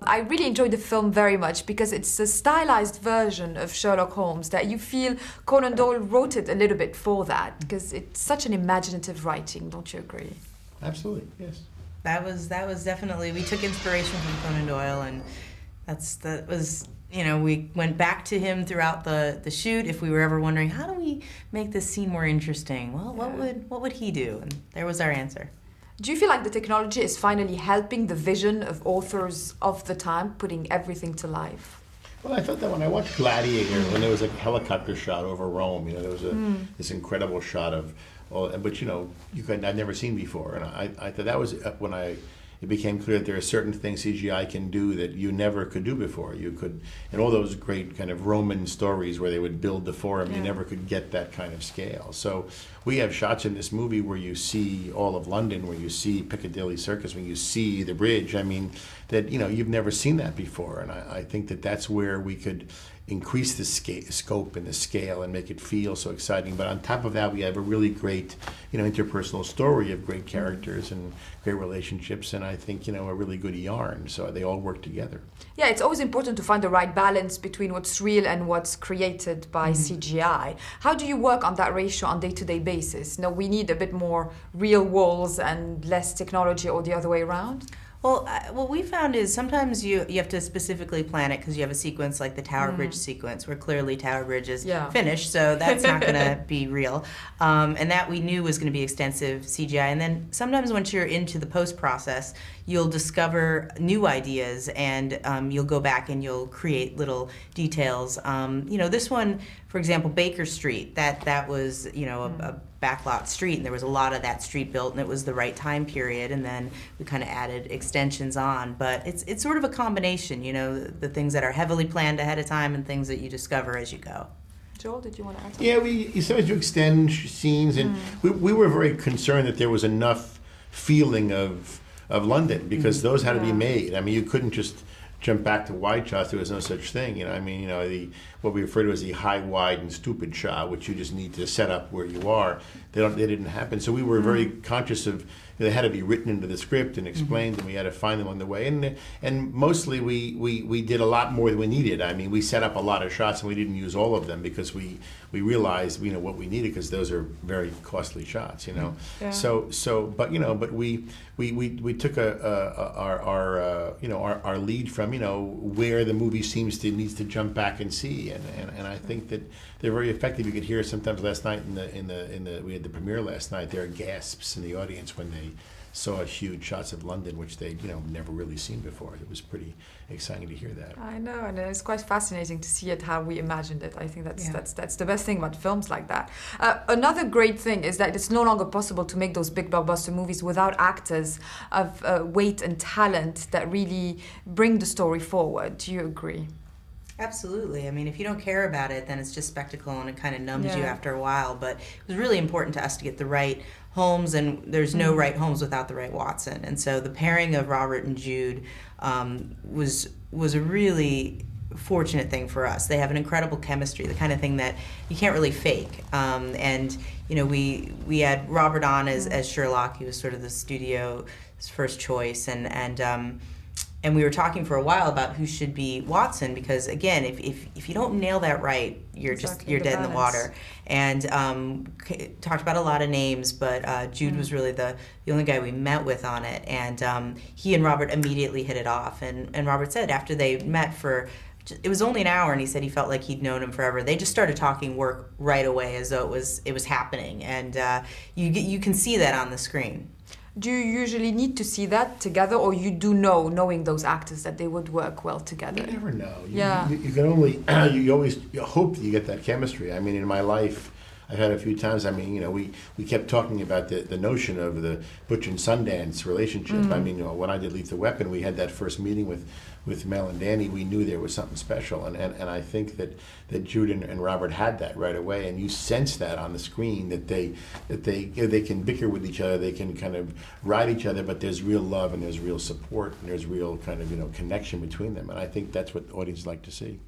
I really enjoyed the film very much because it's a stylized version of Sherlock Holmes that you feel Conan Doyle wrote it a little bit for that, because it's such an imaginative writing, don't you agree? Absolutely, yes. That was definitely, we took inspiration from Conan Doyle, and that was, you know, we went back to him throughout the shoot. If we were ever wondering, how do we make this scene more interesting? Well, what would he do? And there was our answer. Do you feel like the technology is finally helping the vision of authors of the time, putting everything to life? Well, I thought that when I watched Gladiator, when there was a helicopter shot over Rome, you know, there was this incredible shot of, but you know, I'd never seen before, and I thought that was when it became clear that there are certain things CGI can do that you never could do before. You could, in all those great kind of Roman stories where they would build the forum, you never could get that kind of scale. So we have shots in this movie where you see all of London, where you see Piccadilly Circus, when you see the bridge. I mean, that, you know, you've never seen that before, and I think that that's where we could increase the scope and the scale and make it feel so exciting. But on top of that, we have a really great, you know, interpersonal story of great characters and great relationships, and I think, you know, a really good yarn. So they all work together. Yeah, it's always important to find the right balance between what's real and what's created by CGI. How do you work on that ratio on a day-to-day basis? No, we need a bit more real walls and less technology, or the other way around? Well, what we found is sometimes you have to specifically plan it because you have a sequence like the Tower Bridge sequence where clearly Tower Bridge is finished, so that's not going to be real. And that we knew was going to be extensive CGI. And then sometimes once you're into the post-process, you'll discover new ideas, and you'll go back and you'll create little details. You know, this one, for example, Baker Street, that was, you know, a backlot street, and there was a lot of that street built, and it was the right time period, and then we kind of added extensions on. But it's sort of a combination, you know, the things that are heavily planned ahead of time and things that you discover as you go. Joel, did you want to add something? Yeah, you sometimes you extend scenes, and we were very concerned that there was enough feeling of London, because those had to be made. I mean, you couldn't just jump back to wide shots. There was no such thing, you know. I mean, you know, what we refer to as the high, wide, and stupid shot, which you just need to set up where you are. They didn't happen. So we were very conscious of, they had to be written into the script and explained, and we had to find them along the way. And mostly we did a lot more than we needed. I mean, we set up a lot of shots, and we didn't use all of them because we realized, you know, what we needed, because those are very costly shots, you know. Yeah. But you know, but we took our lead from, you know, where the movie needs to jump back and see, and I think that they're very effective. You could hear sometimes last night we had the premiere last night. There are gasps in the audience when they saw huge shots of London, which they'd, you know, never really seen before. It was pretty exciting to hear that. I know, and it's quite fascinating to see it how we imagined it. I think that's the best thing about films like that. Another great thing is that it's no longer possible to make those big blockbuster movies without actors of weight and talent that really bring the story forward. Do you agree? Absolutely. I mean, if you don't care about it, then it's just spectacle, and it kind of numbs you after a while. But it was really important to us to get the right Holmes, and there's no right Holmes without the right Watson. And so the pairing of Robert and Jude was a really fortunate thing for us. They have an incredible chemistry, the kind of thing that you can't really fake. And you know, we had Robert on as Sherlock. He was sort of the studio's first choice, and we were talking for a while about who should be Watson, because again, if you don't nail that right, you're dead in the water. And talked about a lot of names, but Jude was really the only guy we met with on it, and he and Robert immediately hit it off. And Robert said after they met it was only an hour, and he said he felt like he'd known him forever. They just started talking work right away, as though it was happening, and you can see that on the screen. Do you usually need to see that together, or you do knowing those actors, that they would work well together? You never know. You can only, you always hope that you get that chemistry. I mean, in my life, I've had a few times, I mean, you know, we kept talking about the notion of the Butch and Sundance relationship. I mean, you know, when I did Lethal Weapon, we had that first meeting with Mel and Downey. We knew there was something special, and I think that Jude and Robert had that right away, and you sense that on the screen, that they can bicker with each other, they can kind of ride each other, but there's real love, and there's real support, and there's real kind of, you know, connection between them, and I think that's what audiences like to see.